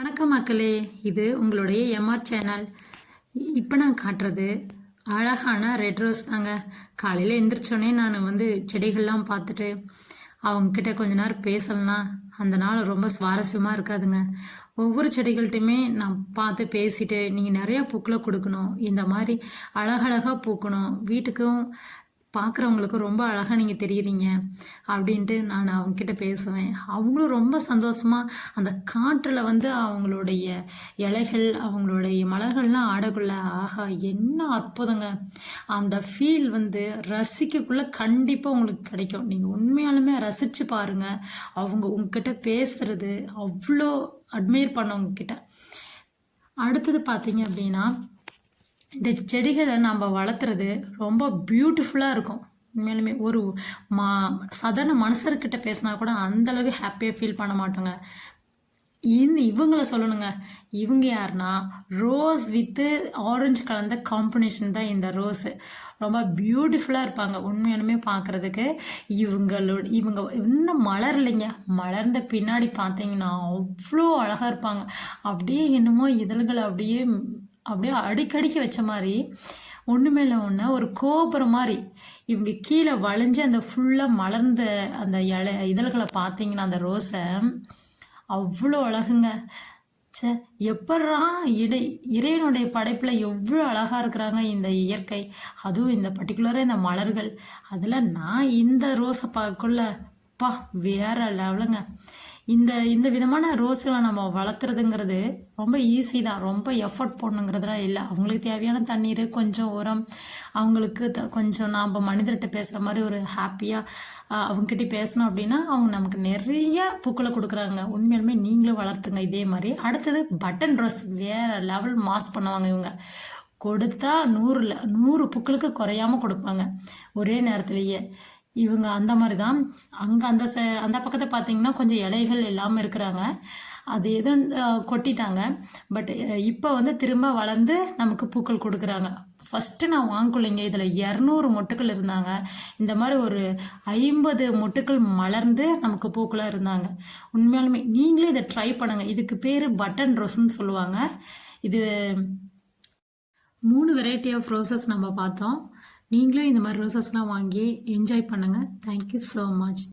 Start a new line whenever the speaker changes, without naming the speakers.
வணக்கம் மக்களே, இது உங்களுடைய எம்ஆர் சேனல். இப்போ நான் காட்டுறது அழகான ரெட் ரோஸ் தாங்க. காலையில் எந்திரிச்சோடனே நான் செடிகள்லாம் பார்த்துட்டு அவங்கக்கிட்ட கொஞ்ச நேரம் பேசலனா அந்த நாள் ரொம்ப சுவாரஸ்யமாக இருக்காதுங்க. ஒவ்வொரு செடிகள்கிட்டையுமே நான் பார்த்து பேசிட்டு நீங்கள் நிறையா பூக்களை கொடுக்கணும், இந்த மாதிரி அழகழகாக பூக்கணும், வீட்டுக்கும் பார்க்குறவங்களுக்கு ரொம்ப அழகாக நீங்கள் தெரியுறீங்க அப்படின்ட்டு நான் அவங்கக்கிட்ட பேசுவேன். அவங்களும் ரொம்ப சந்தோஷமாக அந்த காற்றில் அவங்களுடைய இலைகள் அவங்களுடைய மலர்கள்லாம் ஆடக்குள்ள ஆஹா என்ன அற்புதங்க. அந்த ஃபீல் ரசிக்கக்குள்ளே கண்டிப்பாக உங்களுக்கு கிடைக்கும். நீங்கள் உண்மையாலுமே ரசித்து பாருங்கள். அவங்க உங்ககிட்ட பேசுகிறது அவ்வளோ அட்மையர் பண்ணவங்கக்கிட்ட. அடுத்தது பார்த்தீங்க அப்படின்னா, இந்த செடிகளை நம்ம வளர்த்துறது ரொம்ப பியூட்டிஃபுல்லாக இருக்கும். உண்மையிலுமே ஒரு சாதாரண மனுஷர்கிட்ட பேசினா கூட அந்தளவுக்கு ஹாப்பியாக ஃபீல் பண்ண மாட்டோங்க. இவங்கள சொல்லணுங்க. இவங்க யாருன்னா ரோஸ் வித்து ஆரஞ்சு கலந்த காம்பினேஷன் தான் இந்த ரோஸு. ரொம்ப பியூட்டிஃபுல்லாக இருப்பாங்க உண்மையாலுமே பார்க்குறதுக்கு. இவங்க இன்னும் மலர்லைங்க, மலர்ந்த பின்னாடி பார்த்தீங்கன்னா அவ்வளோ அழகாக இருப்பாங்க. அப்படியே என்னமோ இதழ்களை அப்படியே அடிக்கடிக்க வச்ச மாதிரி ஒன்று மேலே ஒன்று ஒரு கோபுரம் மாதிரி இவங்க கீழே வளைஞ்சு அந்த ஃபுல்லாக மலர்ந்த அந்த இதழ்களை பார்த்தீங்கன்னா அந்த ரோஸை அவ்வளோ அழகுங்க. சே, எப்பட்றா இறைவனுடைய படைப்பில் எவ்வளோ அழகாக இருக்கிறாங்க இந்த இயற்கை. அதுவும் இந்த பர்டிகுலராக இந்த மலர்கள். அதில் நான் இந்த ரோஸை பார்க்கக்குள்ள வேற லெவலுங்க. இந்த விதமான ரோஸ்களை நம்ம வளர்த்துறதுங்கிறது ரொம்ப ஈஸி தான். ரொம்ப எஃபர்ட் போடணுங்கிறதுலாம் இல்லை. அவங்களுக்கு தேவையான தண்ணீர், கொஞ்சம் உரம், அவங்களுக்கு கொஞ்சம் நாம் மனிதர்கிட்ட பேசுகிற மாதிரி ஒரு ஹாப்பியாக அவங்ககிட்ட பேசணும் அப்படின்னா அவங்க நமக்கு நிறைய பூக்களை கொடுக்குறாங்க. உண்மையாலுமே நீங்களும் வளர்த்துங்க இதே மாதிரி. அடுத்தது பட்டன் ரோஸ் வேறு லெவல் மாஸ் பண்ணுவாங்க இவங்க. கொடுத்தா 100 பூக்களுக்கு குறையாமல் கொடுப்பாங்க ஒரே நேரத்துலேயே. இவங்க அந்த மாதிரி தான். அங்கே அந்த பக்கத்தை பார்த்தீங்கன்னா கொஞ்சம் இலைகள் இல்லாமல் இருக்கிறாங்க. அது எதுவும் கொட்டிட்டாங்க. பட் இப்போ திரும்ப வளர்ந்து நமக்கு பூக்கள் கொடுக்குறாங்க. ஃபஸ்ட்டு நான் வாங்கலைங்க, இதில் 200 மொட்டுக்கள் இருந்தாங்க. இந்த மாதிரி ஒரு 50 மொட்டுக்கள் மலர்ந்து நமக்கு பூக்களாக இருந்தாங்க. உண்மையாலுமே நீங்களே இதை ட்ரை பண்ணுங்கள். இதுக்கு பேர் பட்டன் ரோஸ்ன்னு சொல்லுவாங்க. இது 3 வெரைட்டி ஆஃப் ரோசஸ் நம்ம பார்த்தோம். நீங்களும் இந்த மாதிரி ரோசஸ்லாம் வாங்கி என்ஜாய் பண்ணுங்கள். Thank you so much.